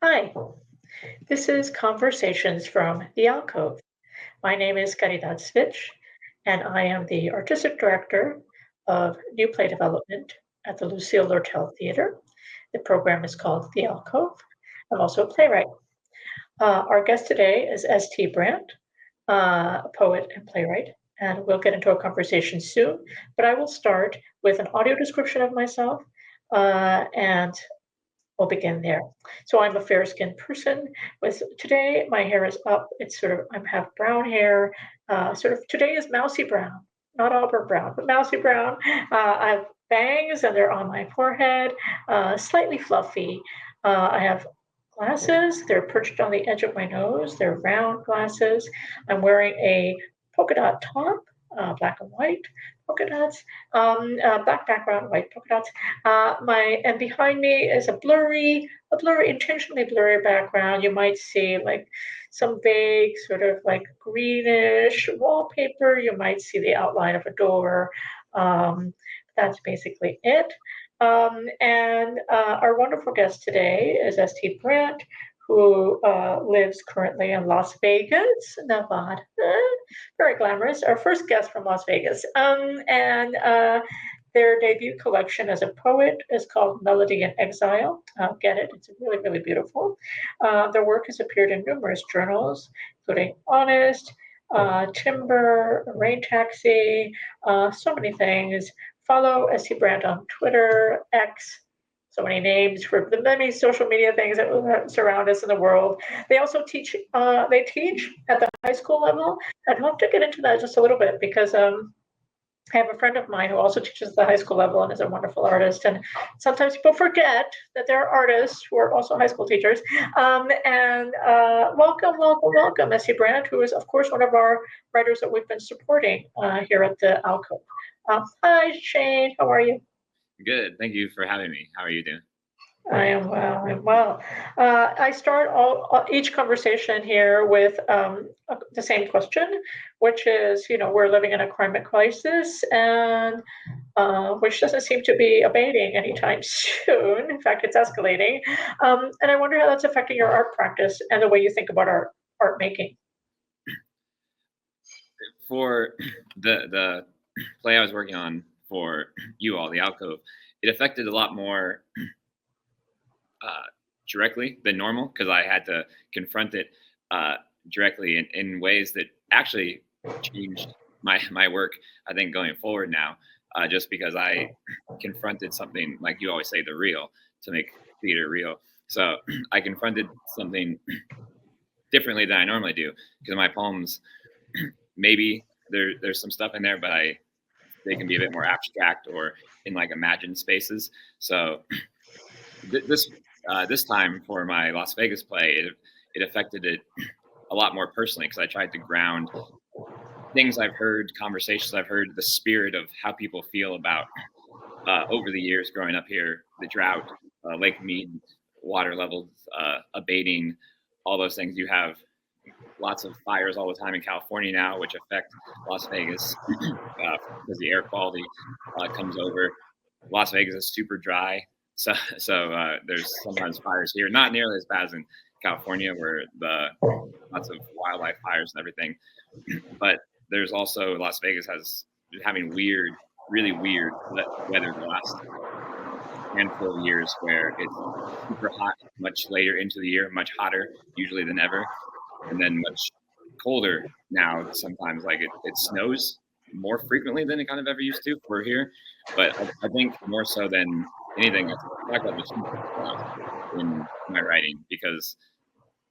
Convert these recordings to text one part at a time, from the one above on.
Hi, this is Conversations from the Alcove. My name is Caridad Svich, and I am the Artistic Director of New Play Development at the Lucille Lortel Theater. The program is called The Alcove. I'm also a playwright. Our guest today is S.T. Brant, a poet and playwright, and we'll get into a conversation soon. But I will start with an audio description of myself, and we'll begin there. So I'm a fair-skinned person. With today, my hair is up. It's sort of I'm have brown hair. Sort of today is mousy brown, not auburn brown, but mousy brown. I have bangs and they're on my forehead, slightly fluffy. I have glasses. They're perched on the edge of my nose. They're round glasses. I'm wearing a polka dot top, black and white polka dots, black background, white polka dots. And behind me is intentionally blurry background. You might see like some vague sort of like greenish wallpaper. You might see the outline of a door. That's basically it. And our wonderful guest today is S.T. Brant, who lives currently in Las Vegas, Nevada. Very glamorous. Our first guest from Las Vegas. And their debut collection as a poet is called Melody in Exile. Get it? It's really, really beautiful. Their work has appeared in numerous journals, including Honest, Timber, Rain Taxi, so many things. Follow S.T. Brand on Twitter, X, so many names for the many social media things that surround us in the world. They also teach. They teach at the high school level. I'd love to get into that just a little bit because I have a friend of mine who also teaches at the high school level and is a wonderful artist. And sometimes people forget that there are artists who are also high school teachers. Welcome, S.T. Brand, who is, of course, one of our writers that we've been supporting here at the Alcove. Hi, Shane. How are you? Good. Thank you for having me. How are you doing? I am well. I'm well. I start each conversation here with the same question, which is, we're living in a climate crisis, and which doesn't seem to be abating anytime soon. In fact, it's escalating. And I wonder how that's affecting your art practice and the way you think about art making. For the play I was working on for you all, the Alcove, it affected a lot more directly than normal because I had to confront it directly in ways that actually changed my work, I think, going forward now, just because I confronted something, like you always say, the real, to make theater real. So I confronted something differently than I normally do, because my poems, maybe there's some stuff in there, but they can be a bit more abstract or in like imagined spaces. So this time for my Las Vegas play, it affected it a lot more personally, because I tried to ground things I've heard, conversations I've heard, the spirit of how people feel about over the years growing up here, the drought, Lake Mead, water levels abating, all those things. You have lots of fires all the time in California now, which affect Las Vegas because the air quality comes over. Las Vegas is super dry, so there's sometimes fires here, not nearly as bad as in California, where lots of wildlife fires and everything. But there's also Las Vegas has having really weird weather the last handful of years, where it's super hot much later into the year, much hotter usually than ever, and then much colder now. Sometimes, like it snows more frequently than it kind of ever used to for here. But I think more so than anything, I talk about the heat in my writing, because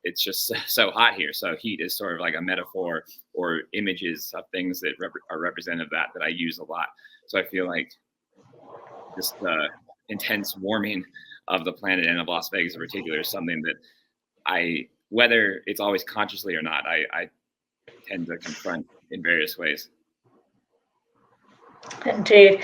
it's just so hot here. So heat is sort of like a metaphor or images of things that are representative of that I use a lot. So I feel like just the intense warming of the planet and of Las Vegas in particular is something that whether it's always consciously or not, I tend to confront in various ways. Indeed.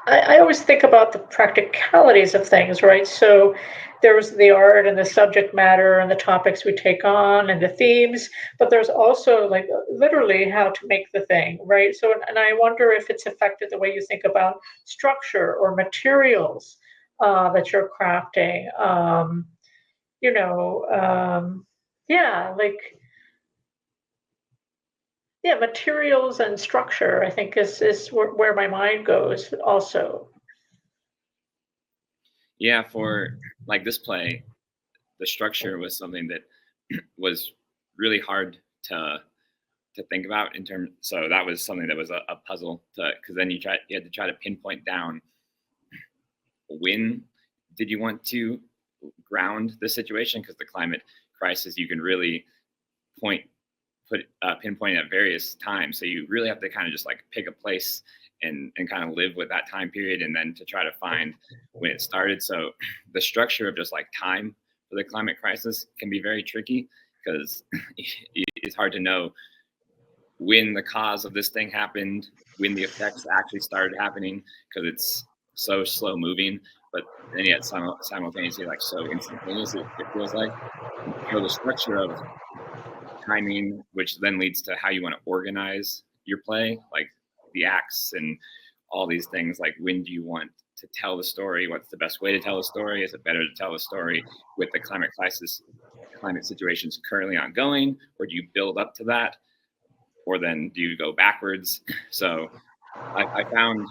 I always think about the practicalities of things, right? So there's the art and the subject matter and the topics we take on and the themes, but there's also like literally how to make the thing, right? So, and I wonder if it's affected the way you think about structure or materials. that you're crafting. You know, yeah, like yeah, materials and structure. I think is where my mind goes also. Yeah, for like this play, the structure was something that was really hard to think about in terms. So that was something that was a puzzle to, because then you had to try to pinpoint down when did you want to ground the situation, because the climate crisis you can really pinpoint at various times. So you really have to kind of just like pick a place and kind of live with that time period, and then to try to find when it started. So the structure of just like time for the climate crisis can be very tricky, because it's hard to know when the cause of this thing happened, when the effects actually started happening, because it's so slow moving, but then yet simultaneously like so instantaneous, it feels like. So the structure of timing, which then leads to how you want to organize your play, like the acts and all these things, like when do you want to tell the story, what's the best way to tell the story, is it better to tell the story with the climate situations currently ongoing, or do you build up to that, or then do you go backwards? So I found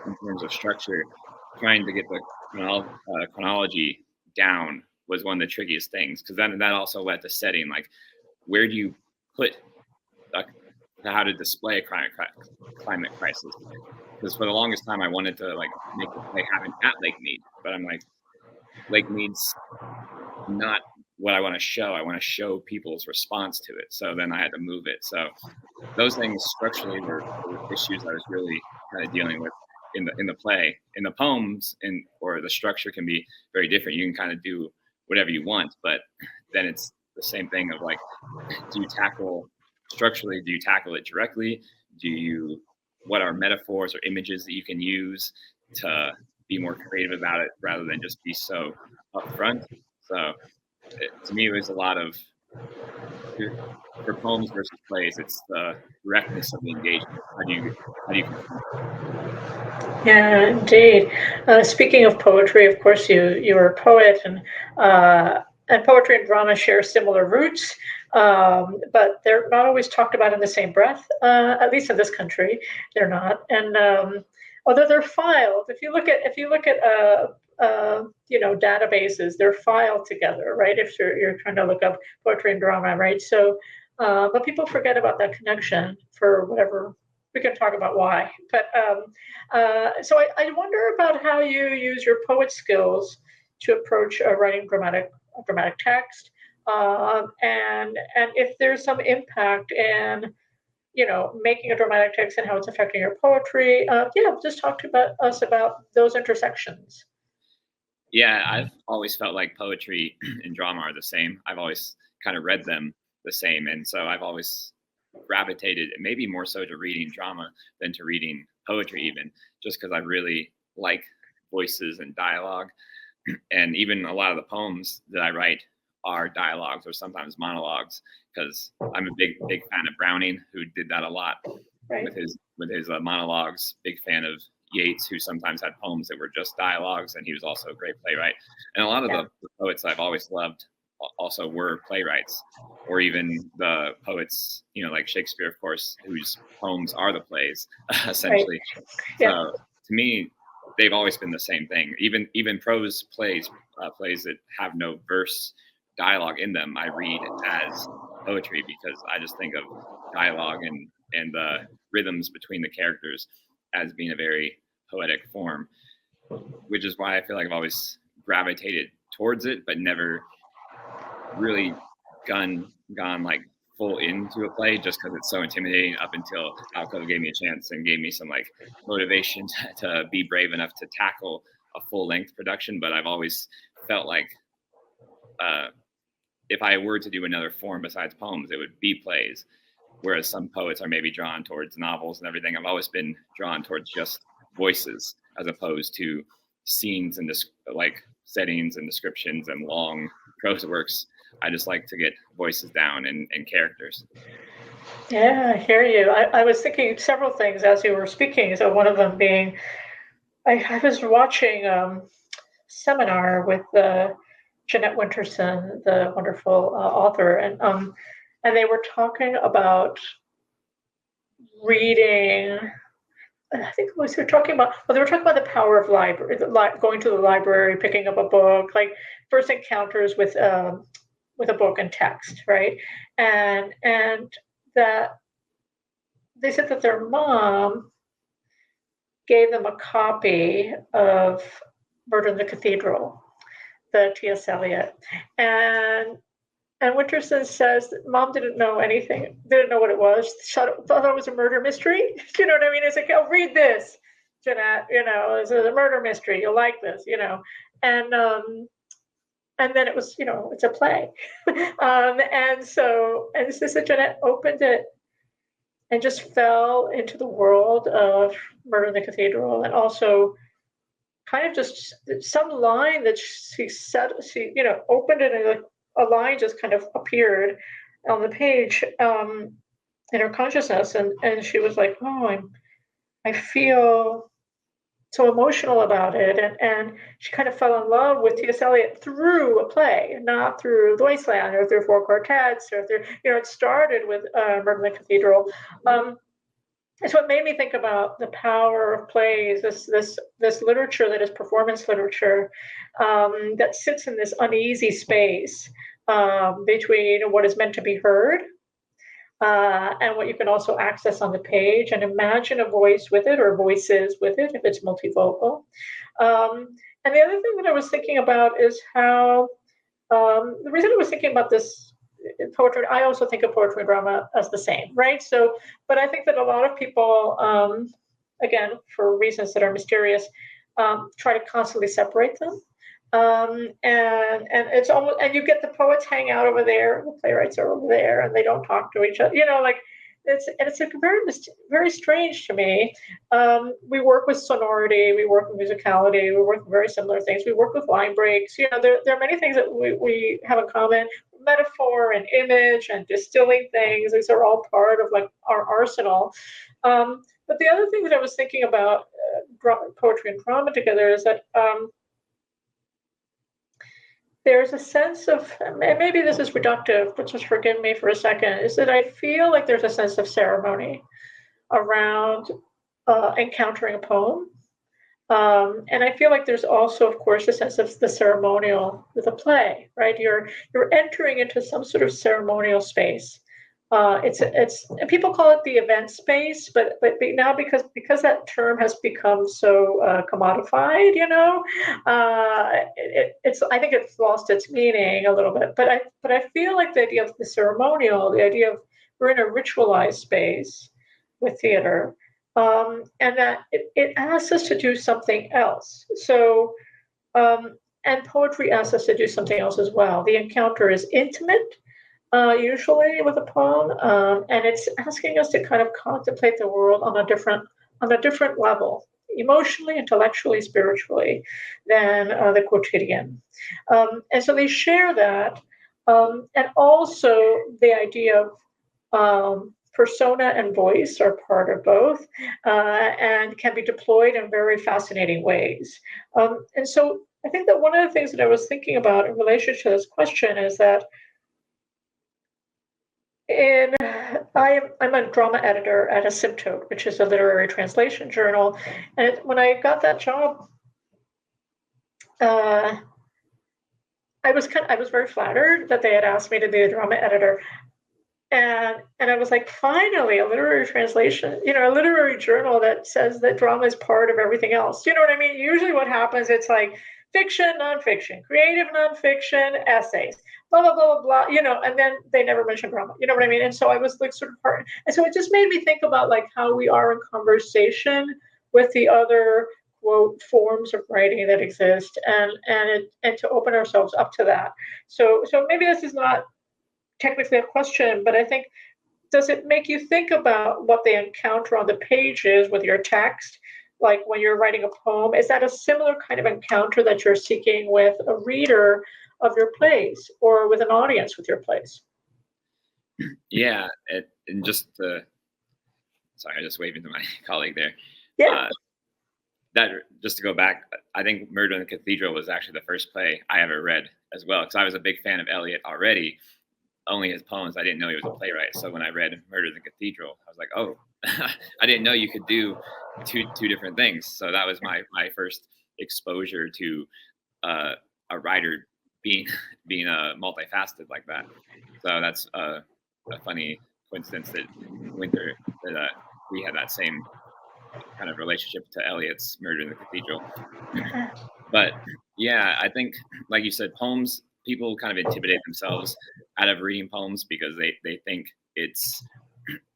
in terms of structure, trying to get the chronology down was one of the trickiest things, because then that also led to setting, like where do you put how to display a climate crisis? Because for the longest time I wanted to like make the play happen at Lake Mead, but I'm like, Lake Mead's not what I want to show. I want to show people's response to it. So then I had to move it. So those things structurally were issues I was really kind of dealing with in the play. In the poems, or the structure can be very different. You can kind of do whatever you want, but then it's the same thing of like, do you tackle it directly? What are metaphors or images that you can use to be more creative about it, rather than just be so upfront? So to me, it was a lot of, for poems versus plays, it's the directness of the engagement. How do you Yeah, indeed. Speaking of poetry, of course, you're a poet, and poetry and drama share similar roots, but they're not always talked about in the same breath. At least in this country, they're not. And although they're filed, if you look at databases, they're filed together, right? If you're trying to look up poetry and drama, right? So, but people forget about that connection for whatever. We can talk about why, but so I wonder about how you use your poet skills to approach writing dramatic text, and if there's some impact in making a dramatic text and how it's affecting your poetry. Yeah, just talk to us about those intersections. Yeah, I've always felt like poetry and drama are the same. I've always kind of read them the same, and so I've always gravitated, maybe more so, to reading drama than to reading poetry, even just because I really like voices and dialogue. And even a lot of the poems that I write are dialogues or sometimes monologues, because I'm a big fan of Browning, who did that a lot with his monologues. Big fan of Yeats, who sometimes had poems that were just dialogues, and he was also a great playwright. And a lot of the poets I've always loved also were playwrights, or even the poets, like Shakespeare, of course, whose poems are the plays, essentially. Yeah. So to me, they've always been the same thing. Even prose plays that have no verse dialogue in them, I read as poetry, because I just think of dialogue and the rhythms between the characters as being a very poetic form, which is why I feel like I've always gravitated towards it, but never really gone like full into a play, just because it's so intimidating, up until Alcove gave me a chance and gave me some like motivation to be brave enough to tackle a full length production. But I've always felt like if I were to do another form besides poems, it would be plays. Whereas some poets are maybe drawn towards novels and everything. I've always been drawn towards just voices, as opposed to scenes and like settings and descriptions and long prose works. I just like to get voices down and characters. Yeah, I hear you. I was thinking several things as you were speaking. So one of them being, I was watching seminar with Jeanette Winterson, the wonderful author, and they were talking about reading. I think it was they were talking about. Well, they were talking about the power of library, going to the library, picking up a book, like first encounters with a book and text, right? And that they said that their mom gave them a copy of Murder in the Cathedral, the T.S. Eliot, and Winterson says that mom didn't know anything, didn't know what it was, thought it was a murder mystery. You know what I mean? It's like, oh, read this, Jeanette. It's a murder mystery. You'll like this. And then it was, it's a play, and so Jeanette opened it and just fell into the world of Murder in the Cathedral, and also kind of just some line that she said, she opened it and a line just kind of appeared on the page in her consciousness, and she was like, oh, I feel so emotional about it, and she kind of fell in love with T.S. Eliot through a play, not through The Wasteland or through Four Quartets or through, it started with Murder in the Cathedral. And so it made me think about the power of plays, this literature that is performance literature, that sits in this uneasy space between what is meant to be heard and what you can also access on the page, and imagine a voice with it or voices with it if it's multivocal. And the other thing that I was thinking about is how the reason I was thinking about this poetry, I also think of poetry and drama as the same, right? So, but I think that a lot of people, again, for reasons that are mysterious, try to constantly separate them. And it's almost, and you get the poets hang out over there, the playwrights are over there, and they don't talk to each other. Like it's a very strange to me. We work with sonority, we work with musicality, we work with very similar things. We work with line breaks. There are many things that we have in common. Metaphor and image and distilling things. These are all part of like our arsenal. But the other thing that I was thinking about poetry and drama together is that there's a sense of, maybe this is reductive, but just forgive me for a second, is that I feel like there's a sense of ceremony around encountering a poem. And I feel like there's also, of course, a sense of the ceremonial with a play, right? You're entering into some sort of ceremonial space. It's people call it the event space, but now because that term has become so commodified, it's I think it's lost its meaning a little bit. But I feel like the idea of the ceremonial, the idea of we're in a ritualized space with theater. And that it asks us to do something else. So, and poetry asks us to do something else as well. The encounter is intimate, usually with a poem, and it's asking us to kind of contemplate the world on a different level, emotionally, intellectually, spiritually, than the quotidian. And so they share that, and also the idea of persona and voice are part of both, and can be deployed in very fascinating ways. And so I think that one of the things that I was thinking about in relation to this question is that I'm a drama editor at Asymptote, which is a literary translation journal. And when I got that job, I was very flattered that they had asked me to be a drama editor. And I was like, finally, a literary translation, a literary journal that says that drama is part of everything else. You know what I mean? Usually what happens, it's like fiction, nonfiction, creative nonfiction, essays, blah, blah, blah, blah, blah, and then they never mention drama. You know what I mean? And so I was like sort of part. And so it just made me think about like how we are in conversation with the other quote forms of writing that exist, and to open ourselves up to that. So maybe this is not technically a question, but I think, does it make you think about what they encounter on the pages with your text? Like when you're writing a poem, is that a similar kind of encounter that you're seeking with a reader of your plays or with an audience with your plays? Yeah, and just sorry, I just waving to my colleague there. Yeah. that, just to go back, I think Murder in the Cathedral was actually the first play I ever read as well, because I was a big fan of Eliot already, only his poems. I didn't know he was a playwright. So when I read Murder in the Cathedral, I was like, oh, I didn't know you could do two different things. So that was my first exposure to a writer being multifaceted like that. So that's a funny coincidence that Winter, that we had that same kind of relationship to Eliot's Murder in the Cathedral. But yeah, I think, like you said, poems, people kind of intimidate themselves out of reading poems because they think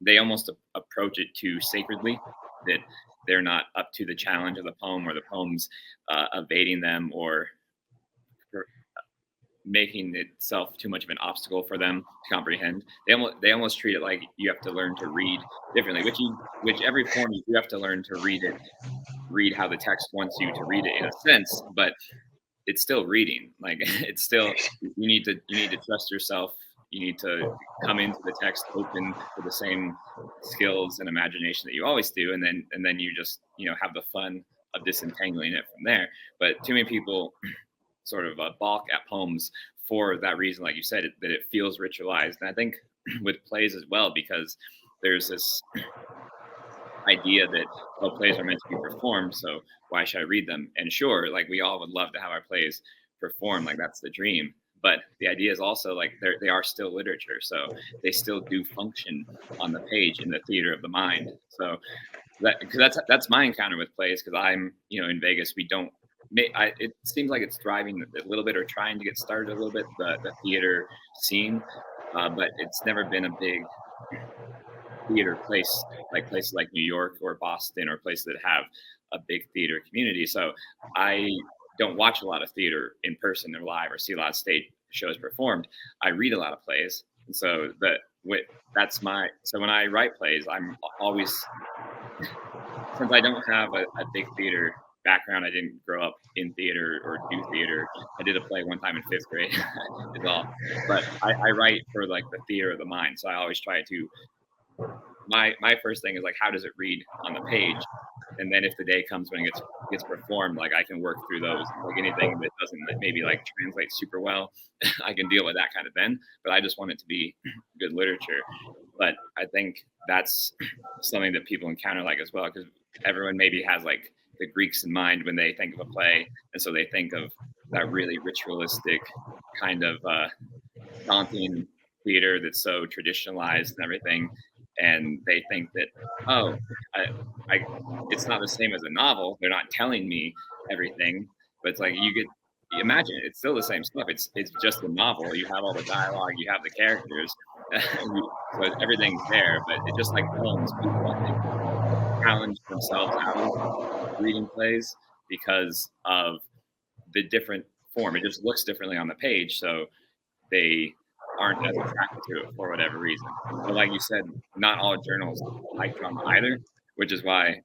they almost approach it too sacredly, that they're not up to the challenge of the poem, or the poem's evading them, or making itself too much of an obstacle for them to comprehend. They almost treat it like you have to learn to read differently, which every form you do have to learn to read how the text wants you to read it, in a sense, but it's still reading. Like, it's still, you need to trust yourself. You need to come into the text open to the same skills and imagination that you always do, and then you just have the fun of disentangling it from there. But too many people sort of balk at poems for that reason, like you said, that it feels ritualized. And I think with plays as well, because there's this idea that plays are meant to be performed, so why should I read them? And sure, like, we all would love to have our plays performed, like that's the dream. But the idea is also, like, they are still literature, so they still do function on the page in the theater of the mind. So that's my encounter with plays, because I'm in Vegas, we don't. It seems like it's thriving a little bit, or trying to get started a little bit, the theater scene, but it's never been a big theater place, like places like New York or Boston, or places that have a big theater community. So I don't watch a lot of theater in person or live, or see a lot of stage shows performed. I read a lot of plays, and so so when I write plays, I'm always, since I don't have a big theater background, I didn't grow up in theater or do theater. I did a play one time in 5th grade is all. But I write for, like, the theater of the mind. So I always try to, my first thing is, like, how does it read on the page? And then if the day comes when it gets performed, like, I can work through those. Like, anything that doesn't maybe, like, translate super well, I can deal with that kind of then. But I just want it to be good literature. But I think that's something that people encounter, like, as well, because everyone maybe has, like, the Greeks in mind when they think of a play, and so they think of that really ritualistic kind of daunting theater that's so traditionalized and everything, and they think that, oh, it's not the same as a novel. They're not telling me everything, but it's like, you imagine it, it's still the same stuff. It's just a novel. You have all the dialogue, you have the characters, so everything's there. But it's just like poems. People, I think, challenge themselves out of reading plays because of the different form. It just looks differently on the page, so they aren't as attracted to it for whatever reason. But like you said, not all journals like drama either, which is why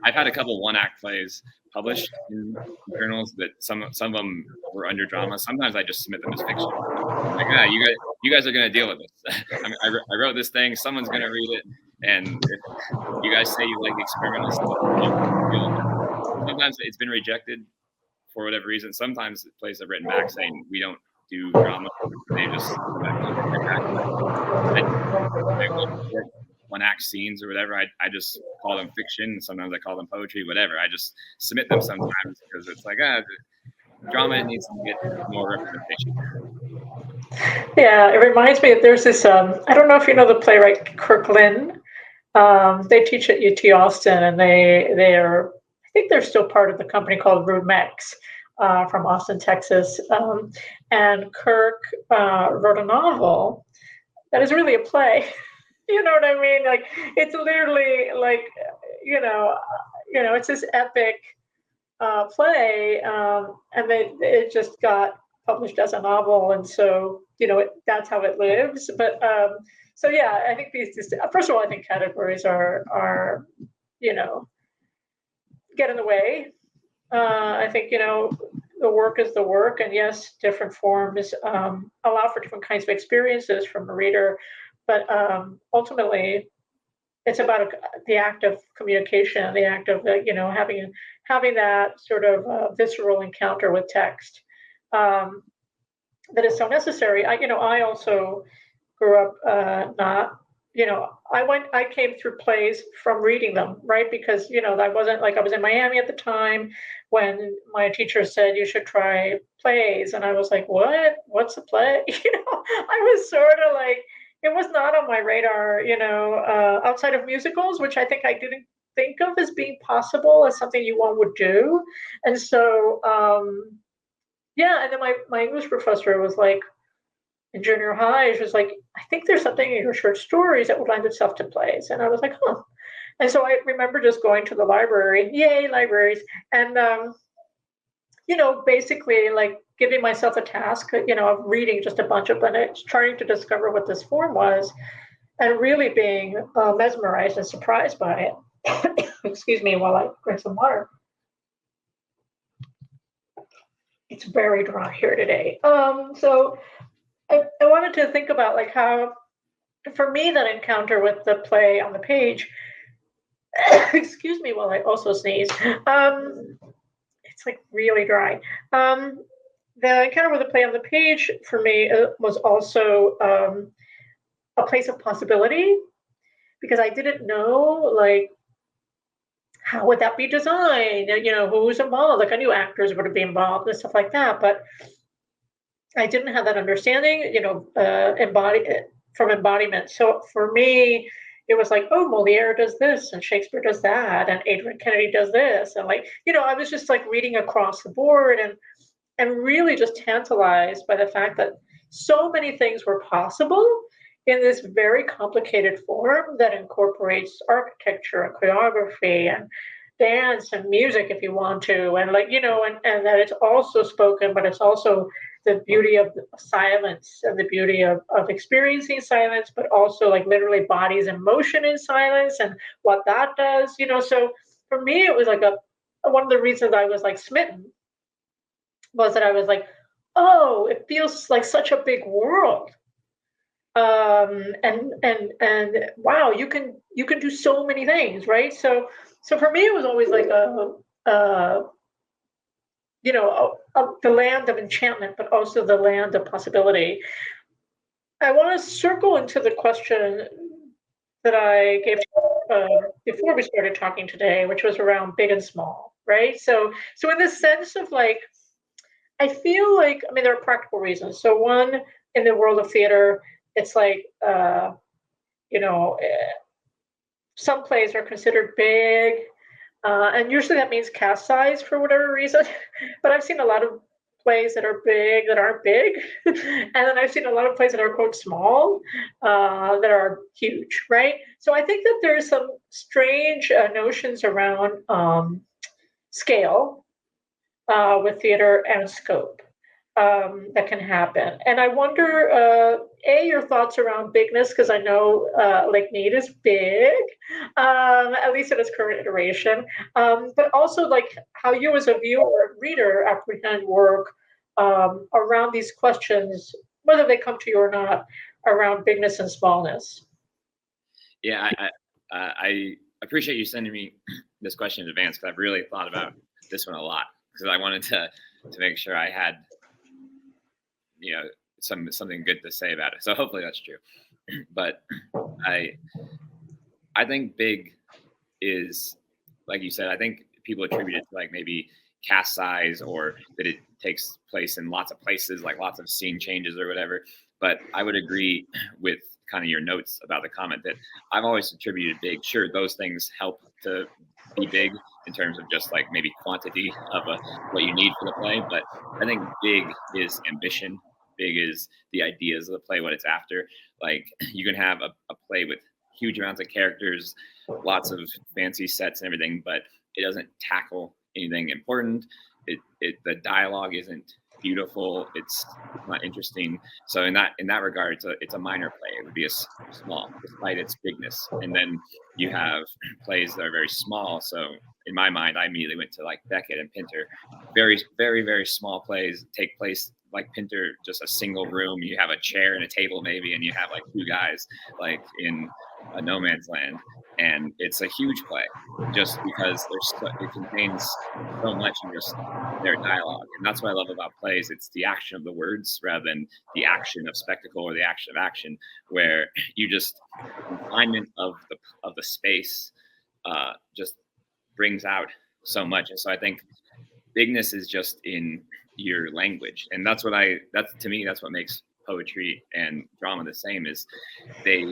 I've had a couple one-act plays published in journals that some of them were under drama. Sometimes I just submit them as fiction. Like, you guys are going to deal with this. I wrote this thing. Someone's going to read it. And if you guys say you like experimental stuff, sometimes it's been rejected for whatever reason. Sometimes plays have written back saying we don't do drama. They just one-act scenes or whatever. I just call them fiction. Sometimes I call them poetry, whatever. I just submit them sometimes because it's like, drama needs to get more representation. Yeah, it reminds me that there's this, I don't know if you know the playwright Kirkland. They teach at UT Austin, and they are, I think they're still part of the company called Rumex from Austin, Texas. And Kirk wrote a novel that is really a play. You know what I mean? Like, it's literally like, it's this epic play, and it just got published as a novel, and so that's how it lives. But so yeah, I think these first of all, I think categories are get in the way. I think the work is the work, and yes, different forms allow for different kinds of experiences from a reader, but ultimately, it's about the act of communication, the act of having that sort of visceral encounter with text that is so necessary. I also grew up not. I came through plays from reading them, right? Because I wasn't like, I was in Miami at the time when my teacher said you should try plays, and I was like, what? What's a play? I was sort of like, it was not on my radar, outside of musicals, which I think I didn't think of as being possible as something one would do. And so, yeah, and then my English professor was like, in junior high, she was like, I think there's something in your short stories that would lend itself to plays. And I was like, huh. And so I remember just going to the library, yay, libraries, and, basically like giving myself a task, of reading just a bunch of it, trying to discover what this form was, and really being mesmerized and surprised by it. Excuse me while I drink some water. It's very dry here today. So I wanted to think about like how, for me, that encounter with the play on the page, excuse me while I also sneeze, it's like really dry. The encounter with the play on the page for me was also a place of possibility, because I didn't know, like, how would that be designed? Who's involved? Like, I knew actors would be involved and stuff like that, but I didn't have that understanding, from embodiment. So for me, it was like, oh, Moliere does this, and Shakespeare does that, and Adrian Kennedy does this, and like, I was just like reading across the board, and really just tantalized by the fact that so many things were possible in this very complicated form that incorporates architecture and choreography and dance and music, if you want to, and like, and that it's also spoken, but it's also the beauty of silence and the beauty of experiencing silence, but also like literally bodies in motion in silence and what that does, So for me, it was like one of the reasons I was like smitten was that I was like, oh, it feels like such a big world. And wow, you can do so many things, right? So for me, it was always like the land of enchantment, but also the land of possibility. I want to circle into the question that I gave before we started talking today, which was around big and small, right? So in the sense of like, I feel like, I mean, there are practical reasons. So one, in the world of theater, it's like, some plays are considered big, and usually that means cast size for whatever reason. But I've seen a lot of plays that are big that aren't big, and then I've seen a lot of plays that are quote small that are huge, right? So I think that there's some strange notions around scale with theater and scope that can happen. And I wonder, your thoughts around bigness, because I know Lake Mead is big, at least in its current iteration, but also like how you as a viewer, reader, apprehend work around these questions, whether they come to you or not, around bigness and smallness. Yeah, I appreciate you sending me this question in advance, because I've really thought about this one a lot, because I wanted to make sure I had something good to say about it. So hopefully that's true. But I think big is, like you said, I think people attribute it to like maybe cast size, or that it takes place in lots of places, like lots of scene changes or whatever. But I would agree with kind of your notes about the comment that I've always attributed big. Sure, those things help to be big in terms of just like maybe quantity of what you need for the play. But I think big is ambition. Big is the ideas of the play, what it's after. Like, you can have a play with huge amounts of characters, lots of fancy sets and everything, but it doesn't tackle anything important. The dialogue isn't beautiful. It's not interesting. So in that regard, it's a minor play. It would be a small, despite its bigness. And then you have plays that are very small. So in my mind, I immediately went to like Beckett and Pinter. Very, very, very small plays take place like Pinter, just a single room. You have a chair and a table maybe, and you have like two guys like in a no man's land, and it's a huge play just because it contains so much in just their dialogue. And that's what I love about plays. It's the action of the words rather than the action of spectacle or the action of action, where you just the confinement of the space just brings out so much. And so I think bigness is just in your language, and that's to me that's what makes poetry and drama the same, is they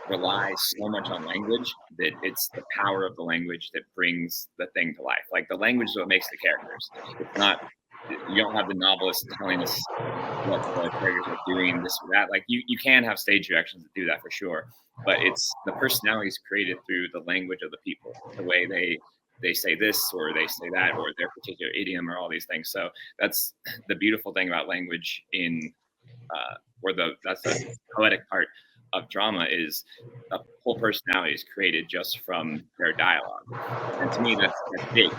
rely so much on language that it's the power of the language that brings the thing to life. Like the language is what makes the characters. It's not, you don't have the novelist telling us what the characters are doing, this or that. Like you can have stage directions that do that for sure, but it's the personalities created through the language of the people, the way they say this or they say that, or their particular idiom, or all these things. So that's the beautiful thing about language that's the poetic part of drama, is a whole personality is created just from their dialogue. And to me, that's big.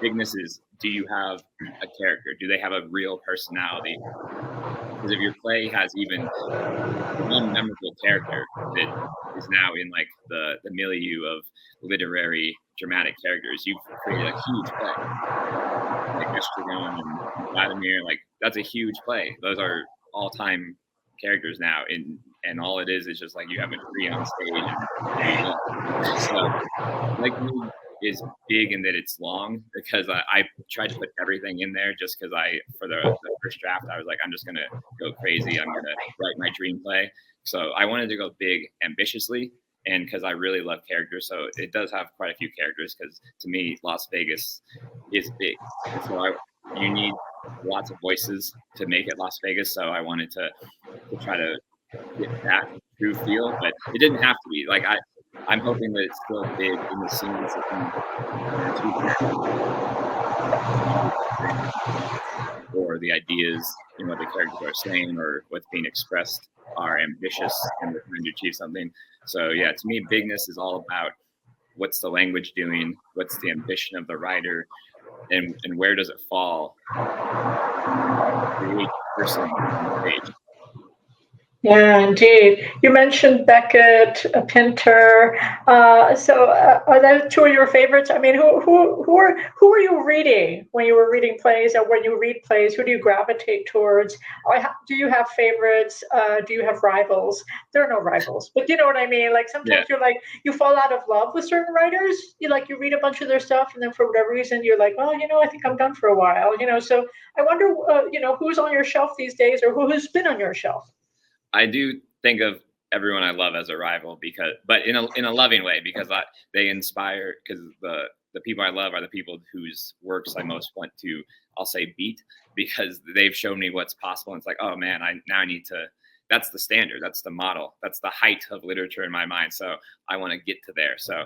Bigness is, do you have a character? Do they have a real personality? Because if your play has even one memorable character that is now in like the milieu of literary dramatic characters, you've created a huge play. Like Estragon and Vladimir, like that's a huge play. Those are all-time characters now, and all it is just like you have a tree on stage. So like is big in that it's long, because I tried to put everything in there just because for the first draft I was like, I'm just gonna go crazy, I'm gonna write my dream play. So I wanted to go big ambitiously, and because I really love characters, so it does have quite a few characters, because to me Las Vegas is big, and so you need lots of voices to make it Las Vegas. So I wanted to try to get that true feel, but it didn't have to be. Like I'm hoping that it's still big in the scenes or the ideas in what the characters are saying or what's being expressed are ambitious and they're trying to achieve something. So yeah, to me, bigness is all about what's the language doing, what's the ambition of the writer, and where does it fall for each person on the page. Yeah, indeed. You mentioned Beckett, Pinter. So, are those two of your favorites? I mean, who are you reading when you were reading plays, or when you read plays? Who do you gravitate towards? Do you have favorites? Do you have rivals? There are no rivals, but you know what I mean. Like sometimes you're like you fall out of love with certain writers. You read a bunch of their stuff, and then for whatever reason you're like, oh, I think I'm done for a while. So I wonder, who's on your shelf these days, or who's been on your shelf? I do think of everyone I love as a rival, but in a loving way, because they inspire, because the people I love are the people whose works I most want to, I'll say, beat, because they've shown me what's possible. And it's like, oh man, I need to, that's the standard, that's the model, that's the height of literature in my mind. So I want to get to there. So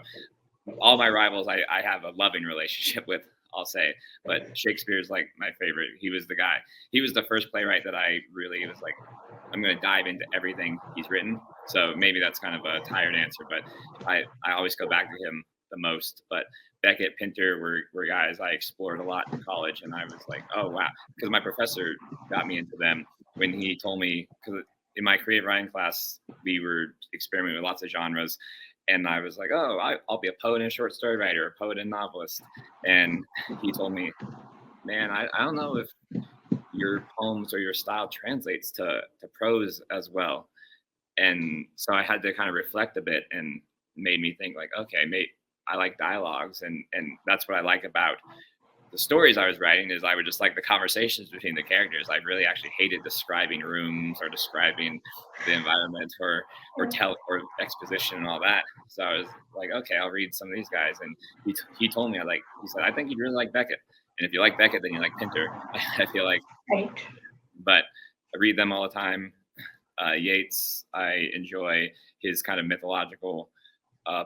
all my rivals I have a loving relationship with, I'll say, but Shakespeare's like my favorite. He was the guy. He was the first playwright that I really was like, I'm going to dive into everything he's written. So maybe that's kind of a tired answer, but I always go back to him the most. But Beckett, Pinter were guys I explored a lot in college, and I was like, oh wow, because my professor got me into them when he told me, because in my creative writing class we were experimenting with lots of genres. And I was like, oh, I'll be a poet and a short story writer, a poet and novelist. And he told me, man, I don't know if your poems or your style translates to prose as well. And so I had to kind of reflect a bit, and made me think like, okay, I like dialogues. And that's what I like about the stories I was writing, is I would just like the conversations between the characters. I really actually hated describing rooms or describing the environment or exposition and all that. So I was like, okay, I'll read some of these guys. And he told me, he said, I think you'd really like Beckett. And if you like Beckett, then you like Pinter. I feel like, but I read them all the time. Yeats, I enjoy his kind of mythological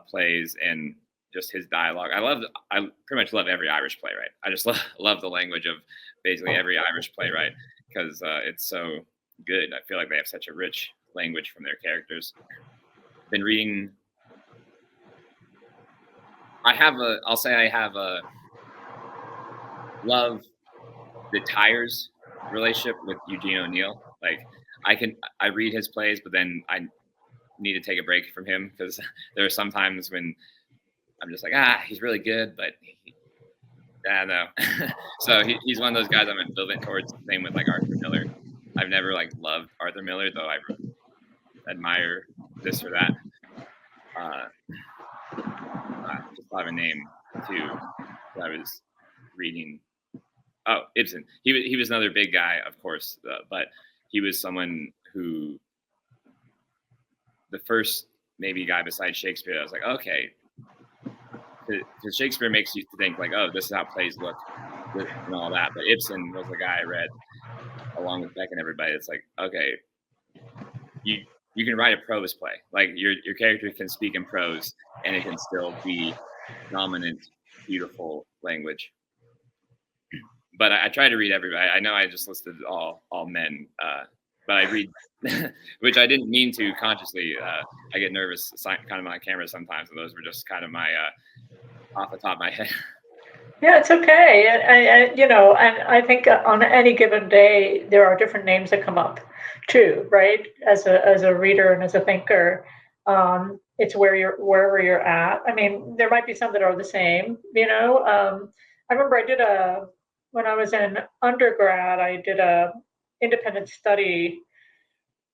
plays and just his dialogue. I pretty much love every Irish playwright. I just love the language of basically every Irish playwright, because it's so good. I feel like they have such a rich language from their characters. Been reading. I have love that tires relationship with Eugene O'Neill. Like I read his plays, but then I need to take a break from him because there are some times when I'm just like, he's really good, but no. So he's one of those guys I'm ambivalent towards. Same with like Arthur Miller. I've never like loved Arthur Miller, though I admire this or that. Just thought of a name too that I was reading. Oh, Ibsen. He was another big guy, of course, but he was someone who, the first maybe guy besides Shakespeare, I was like, okay, because Shakespeare makes you think like, oh, this is how plays look and all that. But Ibsen was the guy I read along with Beck and everybody. It's like, okay, you can write a prose play. Like your character can speak in prose and it can still be dominant, beautiful language. But I try to read everybody. I know I just listed all men, but I read, which I didn't mean to consciously. I get nervous kind of on camera sometimes, and those were just kind of my off the top of my head. Yeah, it's okay. And I think on any given day there are different names that come up too, right? As a reader and as a thinker, it's wherever you're at. I mean, there might be some that are the same. I remember when I was in undergrad, I did a independent study,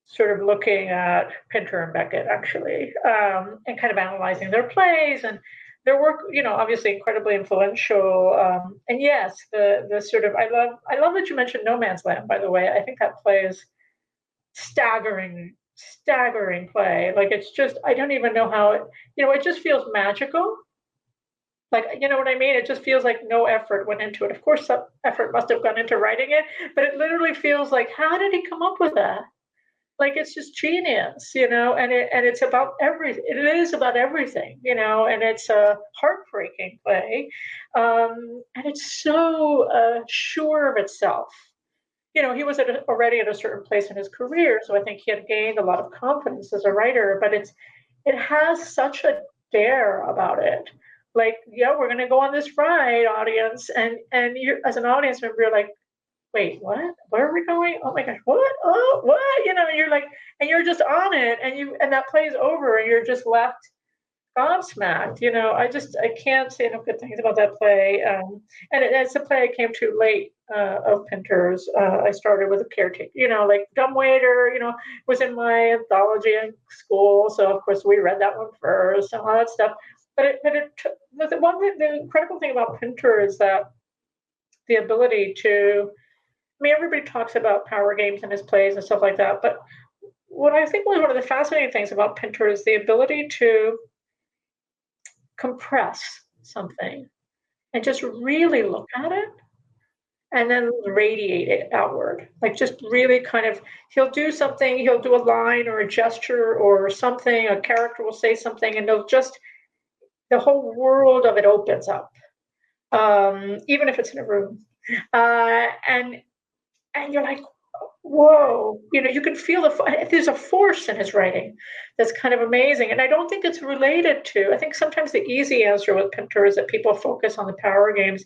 sort of looking at Pinter and Beckett actually, and kind of analyzing their plays and their work, obviously incredibly influential. And yes, the sort of I love that you mentioned No Man's Land, by the way. I think that play is staggering play. Like it's just, I don't even know how it just feels magical. Like, you know what I mean? It just feels like no effort went into it. Of course, some effort must have gone into writing it, but it literally feels like, how did he come up with that? Like it's just genius, and it's about everything. It is about everything, and it's a heartbreaking play, and it's so sure of itself. He was already at a certain place in his career, so I think he had gained a lot of confidence as a writer. But it has such a dare about it. Like, yeah, we're going to go on this ride, audience, and you, as an audience member, you're like, wait, what? Where are we going? Oh my gosh, what? Oh, what? You're like, and you're just on it, and that plays over, and you're just left gobsmacked. I can't say enough good things about that play. And it's a play I came to late of Pinter's. I started with a caretaker, like Dumbwaiter, was in my anthology in school, so of course we read that one first and all that stuff. But the incredible thing about Pinter is that the ability to, I mean, everybody talks about power games in his plays and stuff like that, but what I think was one of the fascinating things about Pinter is the ability to compress something and just really look at it and then radiate it outward. Like just really kind of, he'll do something, he'll do a line or a gesture or something, a character will say something, and the whole world of it opens up, even if it's in a room. And you're like, whoa, you can feel there's a force in his writing that's kind of amazing. And I don't think it's related to, I think sometimes the easy answer with Pinter is that people focus on the power games.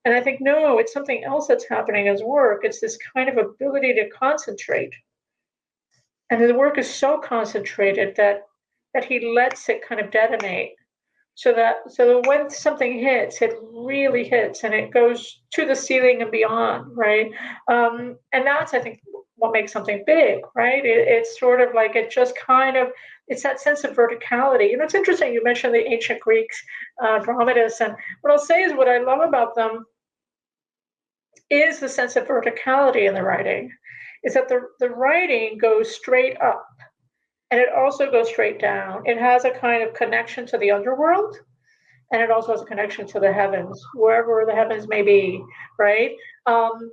And I think, no, it's something else that's happening in his work. It's this kind of ability to concentrate. And the work is so concentrated that he lets it kind of detonate. So that when something hits, it really hits, and it goes to the ceiling and beyond, right? And that's, I think, what makes something big, right? It's sort of like it just kind of, it's that sense of verticality. It's interesting you mentioned the ancient Greeks, dramatists, and what I'll say is what I love about them is the sense of verticality in the writing, is that the writing goes straight up. And it also goes straight down. It has a kind of connection to the underworld, and it also has a connection to the heavens, wherever the heavens may be, right? And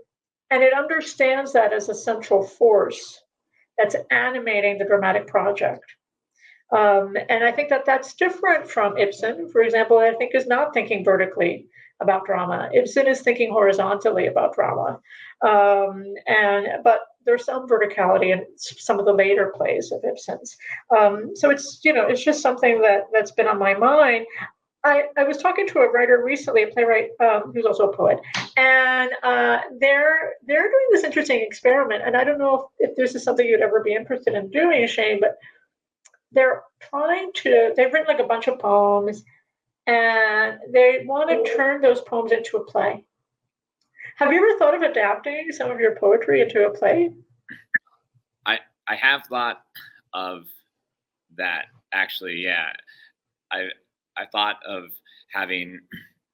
it understands that as a central force that's animating the dramatic project. And I think that that's different from Ibsen, for example, I think is not thinking vertically about drama. Ibsen is thinking horizontally about drama. But there's some verticality in some of the later plays of Ibsen's. So it's just something that's been on my mind. I was talking to a writer recently, a playwright who's also a poet, and they're doing this interesting experiment. And I don't know if this is something you'd ever be interested in doing, Shane, but they've written like a bunch of poems, and they want to turn those poems into a play. Have you ever thought of adapting some of your poetry into a play? I have thought of that, actually. Yeah, I thought of having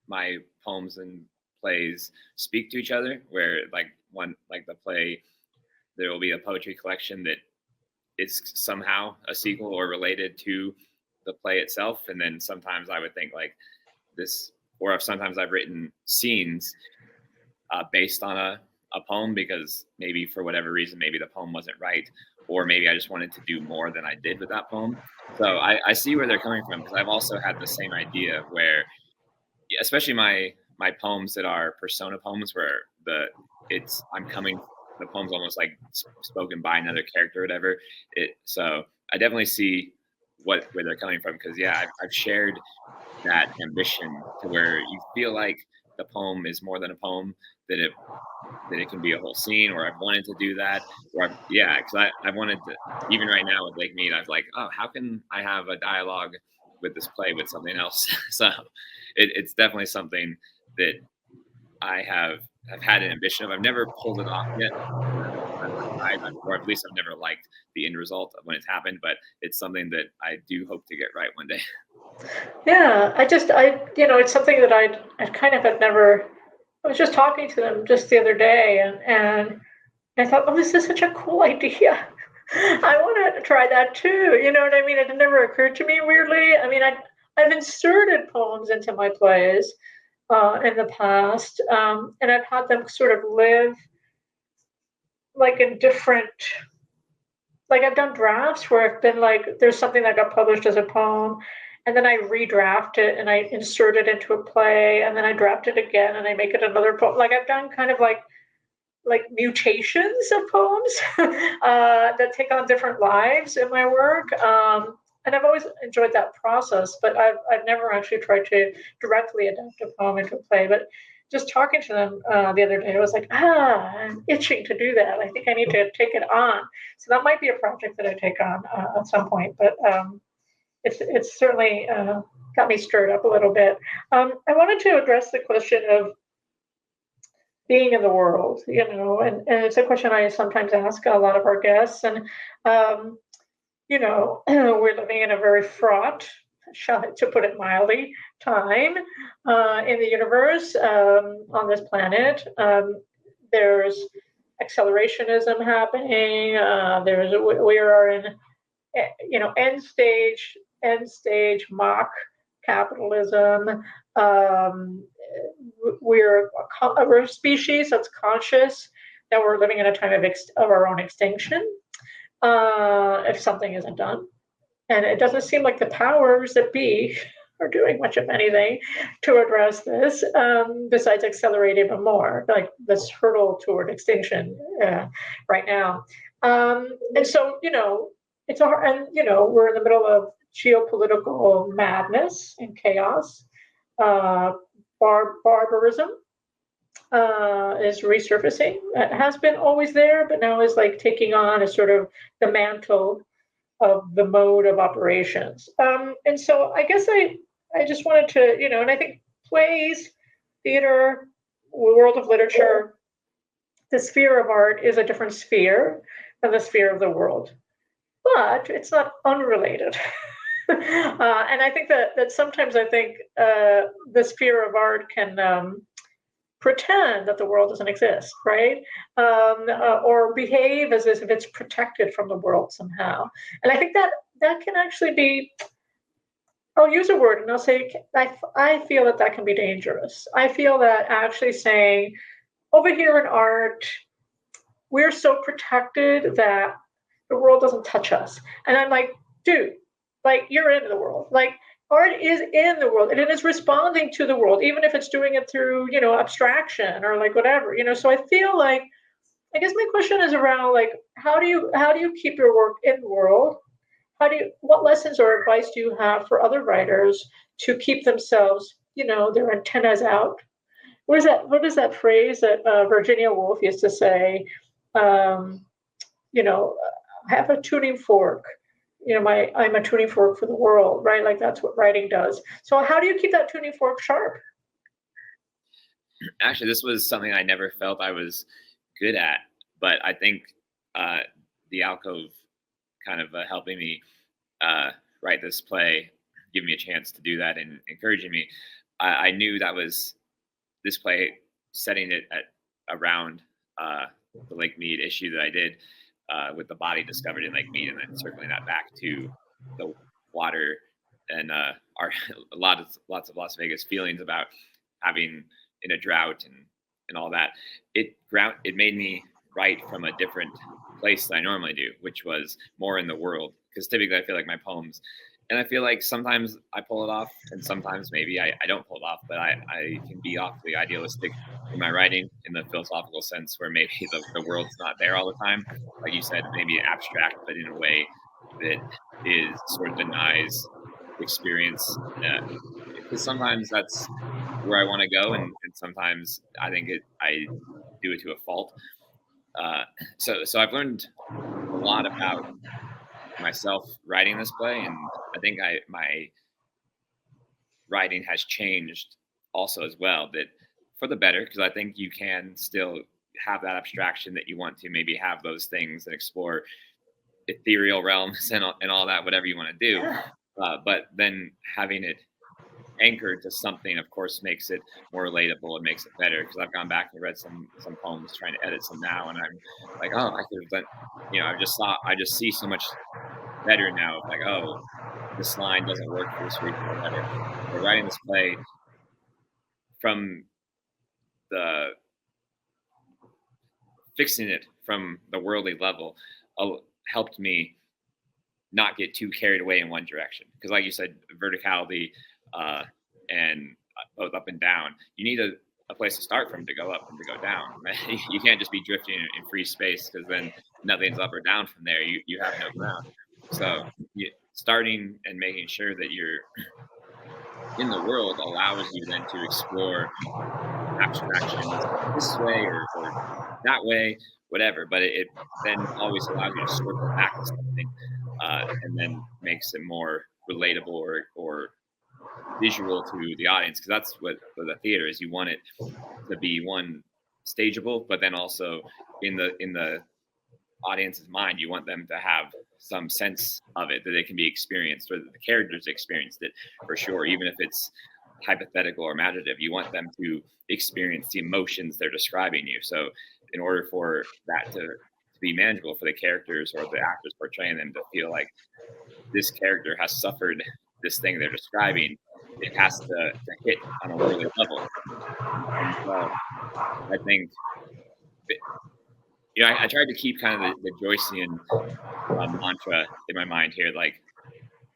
my poems and plays speak to each other, where like the play, there will be a poetry collection that is somehow a sequel or related to the play itself. And then sometimes I would think like this, or if sometimes I've written scenes based on a poem, because maybe for whatever reason, maybe the poem wasn't right, or maybe I just wanted to do more than I did with that poem. So I see where they're coming from, because I've also had the same idea where, especially my poems that are persona poems, where the poem's almost like spoken by another character or whatever. So I definitely see where they're coming from, because yeah, I've shared that ambition to where you feel like the poem is more than a poem, that it can be a whole scene, or I've wanted to do that, because I've wanted to, even right now with Lake Mead, I was like, oh, how can I have a dialogue with this play with something else? So it's definitely something that I have had an ambition of. I've never pulled it off yet, or at least I've never liked the end result of when it's happened, but it's something that I do hope to get right one day. Yeah, it's something that I kind of had never. I was just talking to them just the other day, and I thought, oh, this is such a cool idea. I want to try that too. You know what I mean? It never occurred to me, weirdly. I mean, I've inserted poems into my plays in the past, and I've had them sort of live like in different. Like I've done drafts where I've been like, there's something that got published as a poem, and then I redraft it and I insert it into a play, and then I draft it again and I make it another poem. Like I've done kind of like mutations of poems that take on different lives in my work. And I've always enjoyed that process, but I've never actually tried to directly adapt a poem into a play. But just talking to them the other day, I was like, I'm itching to do that. I think I need to take it on. So that might be a project that I take on at some point. But it's certainly got me stirred up a little bit. I wanted to address the question of being in the world, and it's a question I sometimes ask a lot of our guests. And, we're living in a very fraught, to put it mildly, time in the universe, on this planet. There's accelerationism happening. We are in, end stage mock capitalism. We're a species that's conscious that we're living in a time of our own extinction if something isn't done. And it doesn't seem like the powers that be are doing much of anything to address this, besides accelerate even more, like this hurdle toward extinction right now. And so, it's hard, and, we're in the middle of geopolitical madness and chaos. Barbarism is resurfacing. It has been always there, but now is like taking on a sort of the mantle of the mode of operations. And so I guess I just wanted to, and I think plays, theater, world of literature, the sphere of art is a different sphere than the sphere of the world, but it's not unrelated. And I think that sometimes I think the sphere of art can pretend that the world doesn't exist, right? Or behave as if it's protected from the world somehow. And I think that can actually be, I'll use a word and I'll say, I feel that can be dangerous. I feel that actually saying, over here in art, we're so protected that the world doesn't touch us. And I'm like, dude, like you're in the world. Like art is in the world and it is responding to the world, even if it's doing it through, abstraction or like whatever, So I feel like, I guess my question is around like, how do you keep your work in the world? what lessons or advice do you have for other writers to keep themselves, their antennas out? What is that phrase that Virginia Woolf used to say? Um, you know, have a tuning fork. I'm a tuning fork for the world, right? Like that's what writing does. So how do you keep that tuning fork sharp? Actually, this was something I never felt I was good at, but I think the Alcove kind of helping me write this play, giving me a chance to do that and encouraging me. I knew that was this play, setting it at around the Lake Mead issue that I did with the body discovered in Lake Mead, and then circling that back to the water and our lots of Las Vegas feelings about having in a drought and all that. It made me write from a different place than I normally do, which was more in the world. Because typically I feel like my poems, and I feel like sometimes I pull it off, and sometimes maybe I don't pull it off, but I can be awfully idealistic in my writing in the philosophical sense, where maybe the world's not there all the time. Like you said, maybe abstract, but in a way that is sort of denies experience. Because sometimes that's where I want to go, and sometimes I think I do it to a fault. So I've learned a lot about myself writing this play, and I think my writing has changed also as well, that for the better, because I think you can still have that abstraction that you want to maybe have those things and explore ethereal realms and all that, whatever you want to do. But then having it anchored to something, of course, makes it more relatable and makes it better. Because I've gone back and read some poems, trying to edit some now, and I'm like, oh, I could have done. I just see so much better now. Like, oh, this line doesn't work for this reason or whatever. But writing this play from the fixing it from the worldly level helped me not get too carried away in one direction. Because, like you said, verticality and both up and down, you need a place to start from to go up and to go down. Right? You can't just be drifting in free space, because then nothing's up or down from there. You have no ground. So starting and making sure that you're in the world allows you then to explore abstractions this way or that way, whatever. But it then always allows you to circle back to something, and then makes it more relatable or visual to the audience, because that's what the theater is. You want it to be one stageable, but then also in the audience's mind, you want them to have some sense of it, that it can be experienced, or that the characters experienced it for sure, even if it's hypothetical or imaginative. You want them to experience the emotions they're describing you. So in order for that to be manageable for the characters or the actors portraying them to feel like this character has suffered this thing they're describing, it has to hit on a worldly level. And so I think, I tried to keep kind of the Joycean mantra in my mind here. Like,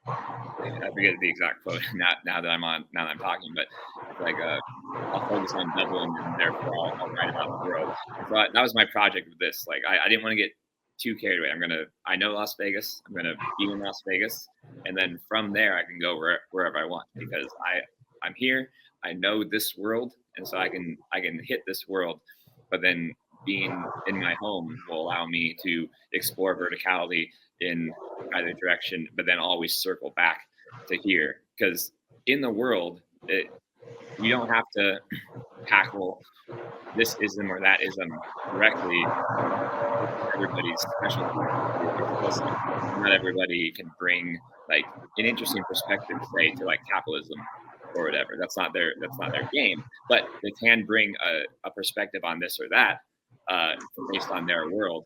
I forget the exact quote now that I'm talking, but like, I'll focus on Dublin, and therefore I'll write about the world. So that was my project with this. Like, I didn't want to get too carried away. I know Las Vegas. I'm gonna be in Las Vegas, and then from there I can go wherever I want, because I'm here. I know this world, and so I can hit this world. But then being in my home will allow me to explore verticality in either direction, but then always circle back to here, because in the world, you don't have to tackle this ism or that ism directly. Everybody's specialty. Not everybody can bring like an interesting perspective, say, to like capitalism or whatever. That's not their game. But they can bring a perspective on this or that based on their world,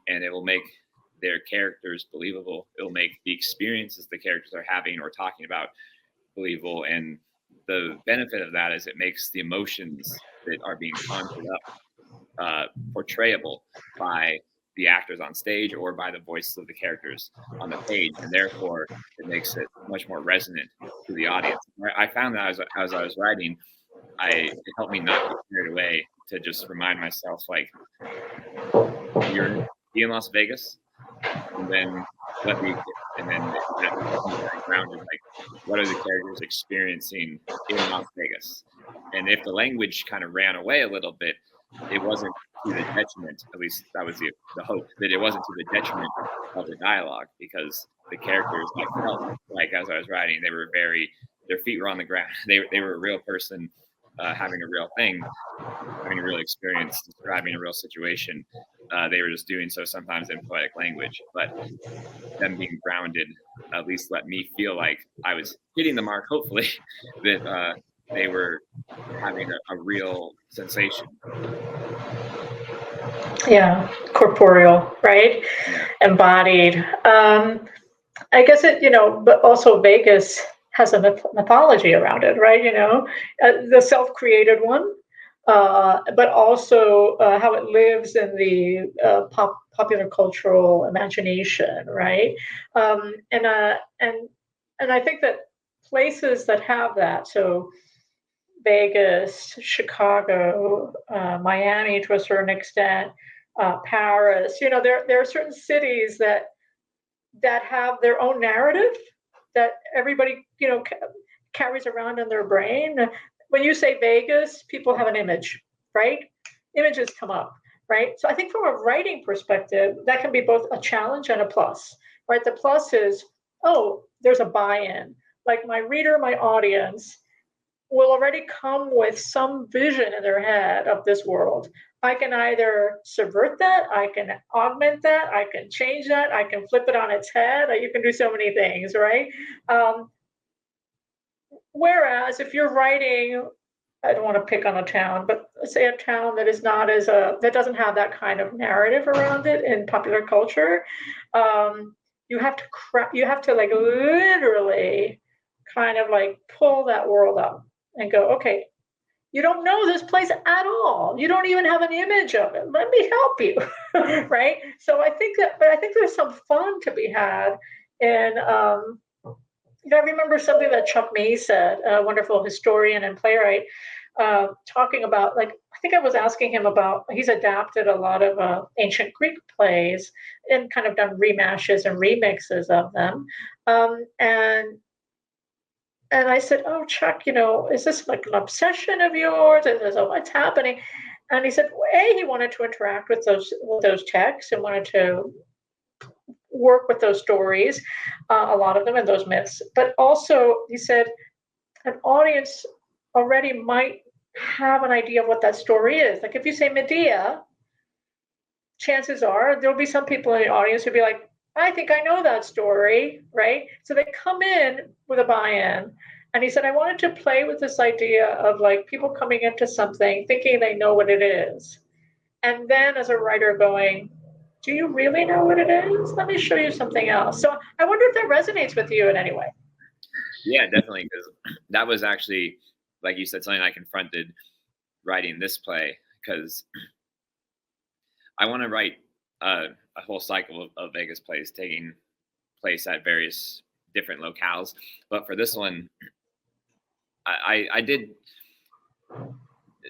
and it will make their characters believable. It'll make the experiences the characters are having or talking about believable. And the benefit of that is it makes the emotions that are being conjured up portrayable by the actors on stage or by the voices of the characters on the page, and therefore it makes it much more resonant to the audience. I found that as I was writing, it helped me not get carried away, to just remind myself, like, you're in Las Vegas, and then and then that kept me kind of grounded, like what are the characters experiencing in Las Vegas? And if the language kind of ran away a little bit, it wasn't to the detriment, at least that was the hope, that it wasn't to the detriment of the dialogue, because the characters, I felt like as I was writing, they were their feet were on the ground. They were a real person, having a real thing, having a real experience, describing a real situation. They were just doing so sometimes in poetic language, but them being grounded at least let me feel like I was hitting the mark, hopefully, that they were having a real sensation. Yeah, corporeal, right? Yeah. Embodied. I guess but also Vegas has a mythology around it, right? The self-created one, but also how it lives in the popular cultural imagination, right? And I think that places that have that, so Vegas, Chicago, Miami to a certain extent, Paris. There are certain cities that have their own narrative that everybody carries around in their brain. When you say Vegas, people have an image, right? Images come up, right? So I think from a writing perspective, that can be both a challenge and a plus, right? The plus is, oh, there's a buy-in. Like my reader, my audience will already come with some vision in their head of this world. I can either subvert that, I can augment that, I can change that, I can flip it on its head. You can do so many things, right? Whereas if you're writing, I don't want to pick on a town, but say a town that is not as that doesn't have that kind of narrative around it in popular culture, you have to like literally kind of like pull that world up and go, okay, you don't know this place at all. You don't even have an image of it. Let me help you, right? So I think there's some fun to be had. And I remember something that Chuck May said, a wonderful historian and playwright, talking about, like, I think I was asking him about, he's adapted a lot of ancient Greek plays and kind of done remashes and remixes of them. And I said, "Oh, Chuck, is this like an obsession of yours? What's happening?" And he said, well, he wanted to interact with those texts and wanted to work with those stories, a lot of them, and those myths. But also, he said, an audience already might have an idea of what that story is. Like if you say Medea, chances are there'll be some people in the audience who'll be like, I think I know that story, right? So they come in with a buy-in. And he said, I wanted to play with this idea of like people coming into something thinking they know what it is. And then as a writer going, do you really know what it is? Let me show you something else. So I wonder if that resonates with you in any way. Yeah, definitely. Because that was actually, like you said, something I confronted writing this play, because I want to write a whole cycle of Vegas plays taking place at various different locales. But for this one, I did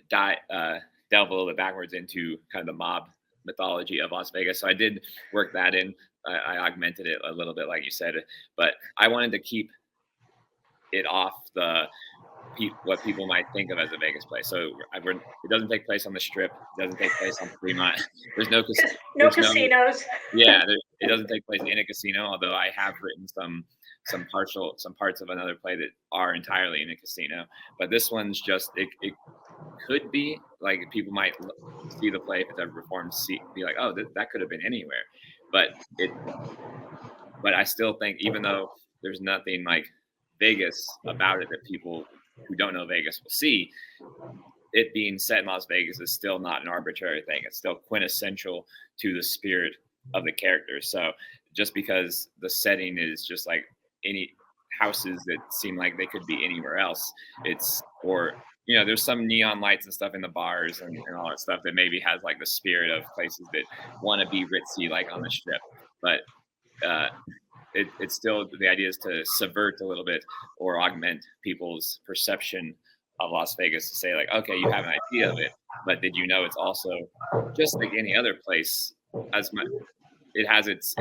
delve a little bit backwards into kind of the mob mythology of Las Vegas. So I did work that in. I augmented it a little bit, like you said, but I wanted to keep it off what people might think of as a Vegas play. So it doesn't take place on the Strip. It doesn't take place on Fremont. There's no casinos. It doesn't take place in a casino. Although I have written some parts of another play that are entirely in a casino. But this one's just it could be like people might see the play if it's ever performed, be like, oh, that could have been anywhere. But I still think, even though there's nothing like Vegas about it that people who don't know Vegas will see, it being set in Las Vegas is still not an arbitrary thing. It's still quintessential to the spirit of the characters. So just because the setting is just like any houses that seem like they could be anywhere else, there's some neon lights and stuff in the bars and all that stuff that maybe has like the spirit of places that want to be ritzy, like on the Strip. But it's still, the idea is to subvert a little bit or augment people's perception of Las Vegas, to say like, okay, you have an idea of it, but did you know it's also just like any other place? It has its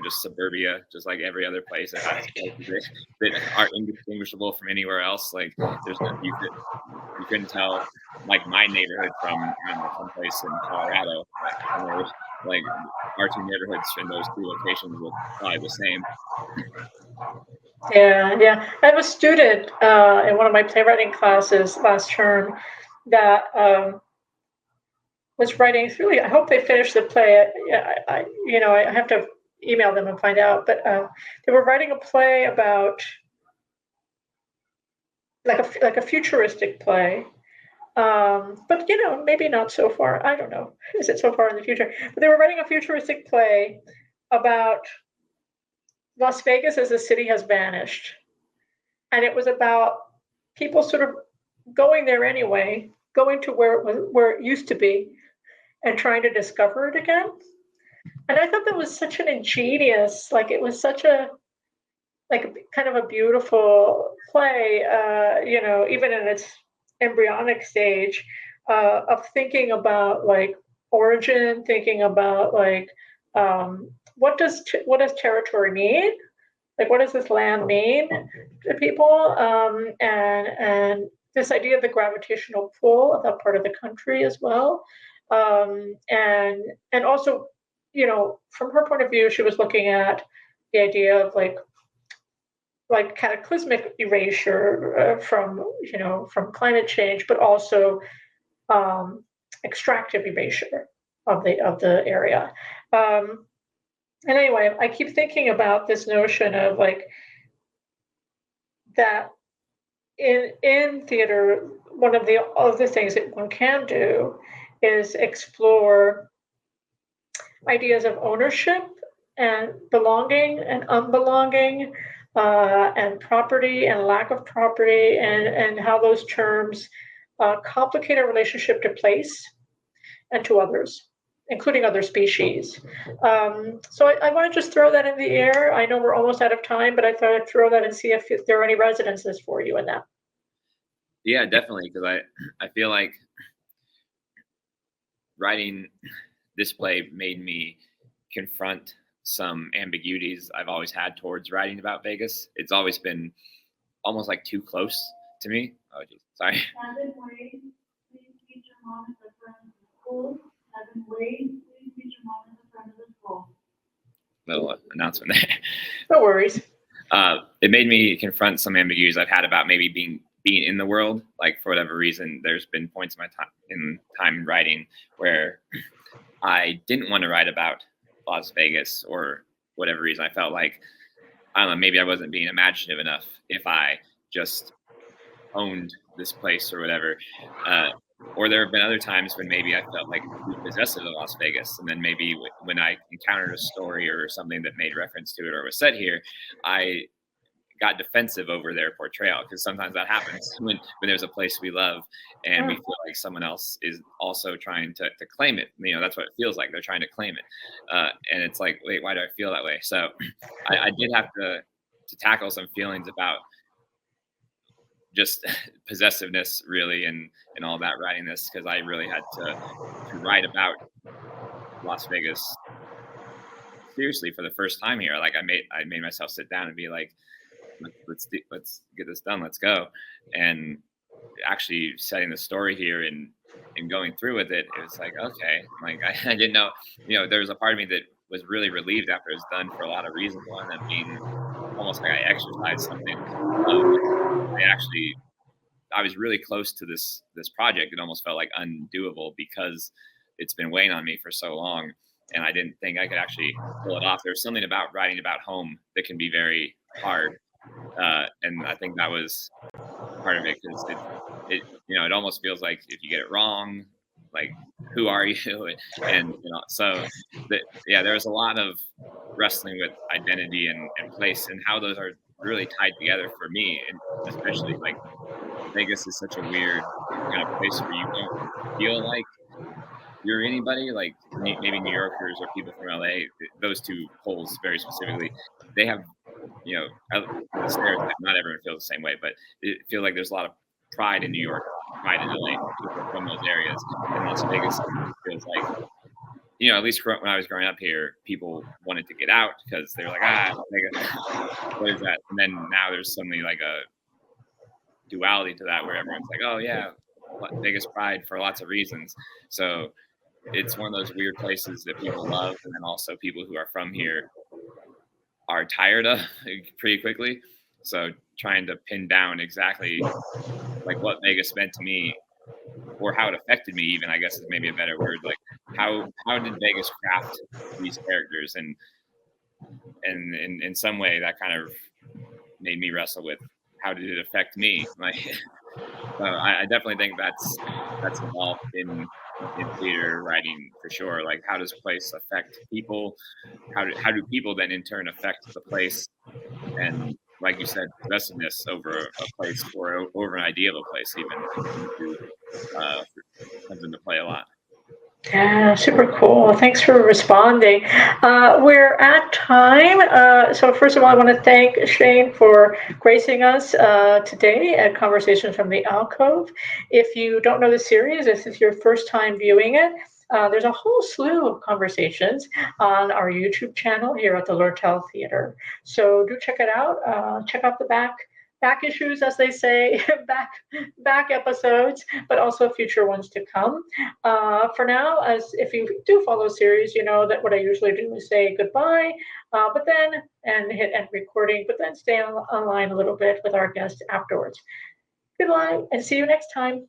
just suburbia, just like every other place. It has places that are indistinguishable from anywhere else. Like there's you couldn't tell like my neighborhood from someplace in Colorado. Like our two neighborhoods in those two locations look probably the same. Yeah. I have a student in one of my playwriting classes last term that was writing through. I hope they finished the play. I have to email them and find out. But they were writing a play about like a futuristic play. But maybe not so far. I don't know. Is it so far in the future? But they were writing a futuristic play about Las Vegas as a city has vanished. And it was about people sort of going there anyway, going to where it used to be and trying to discover it again. And I thought that was such an ingenious, like it was such a kind of a beautiful play, even in its embryonic stage, of thinking about like origin, thinking about like what does territory mean? Like what does this land mean to people? And this idea of the gravitational pull of that part of the country as well. And also, from her point of view, she was looking at the idea of like cataclysmic erasure from climate change, but also extractive erasure of the area. And anyway, I keep thinking about this notion of like that in theater, one of the other things that one can do is explore ideas of ownership and belonging and unbelonging, and property and lack of property, and how those terms complicate our relationship to place and to others, including other species. So I want to just throw that in the air. I know we're almost out of time, but I thought I'd throw that and see if there are any resonances for you in that. Yeah, definitely, because I feel like writing this play made me confront some ambiguities I've always had towards writing about Vegas. It's always been almost like too close to me. Oh, geez, sorry. Little announcement there. No worries. It made me confront some ambiguities I've had about maybe being in the world. Like for whatever reason, there's been points in time writing where I didn't want to write about Las Vegas, or whatever reason. I felt like, I don't know, maybe I wasn't being imaginative enough if I just owned this place or whatever. Or there have been other times when maybe I felt like too possessive of Las Vegas, and then maybe when I encountered a story or something that made reference to it or was said here, I got defensive over their portrayal, because sometimes that happens when there's a place we love and we feel like someone else is also trying to claim it. That's what it feels like. They're trying to claim it. And it's like, wait, why do I feel that way? So I did have to tackle some feelings about just possessiveness, really, and all that writing this, because I really had to write about Las Vegas seriously for the first time here. Like I made myself sit down and be like, let's get this done. Let's go. And actually setting the story here and going through with it, it was like, okay, like I didn't know, there was a part of me that was really relieved after it was done for a lot of reasons. One of them being almost like I exercised something. I was really close to this project. It almost felt like undoable because it's been weighing on me for so long, and I didn't think I could actually pull it off. There was something about writing about home that can be very hard. And I think that was part of it, because it almost feels like if you get it wrong, like, who are you? And so there was a lot of wrestling with identity and place, and how those are really tied together for me. And especially like Vegas is such a weird kind of place where you don't feel like you're anybody. Like maybe New Yorkers or people from LA, those two poles very specifically, they have, the stereotype, not everyone feels the same way, but it feels like there's a lot of pride in New York, pride in LA, people from those areas. And Las Vegas feels like at least when I was growing up here, people wanted to get out because they were like, what is that? And then now there's suddenly like a duality to that where everyone's like, oh yeah, Vegas Pride for lots of reasons. So it's one of those weird places that people love, and then also people who are from here are tired of pretty quickly. So trying to pin down exactly like what Vegas meant to me, or how it affected me, even, I guess is maybe a better word. Like how did Vegas craft these characters, and in some way that kind of made me wrestle with how did it affect me. Like, so I definitely think that's involved in theater writing for sure. Like, how does a place affect people? How do people then in turn affect the place? And like you said, possessiveness over a place, or over an idea of a place, even comes into play a lot. Yeah, super cool. Thanks for responding. We're at time. So first of all, I want to thank Shane for gracing us today at Conversations from the Alcove. If you don't know the series, this is your first time viewing it, there's a whole slew of conversations on our YouTube channel here at the Lortel Theater. So do check it out. Check out the back issues, as they say, back episodes, but also future ones to come. For now, as if you do follow series, you know that what I usually do is say goodbye, but then and hit end recording, but then stay online a little bit with our guest afterwards. Goodbye, and see you next time.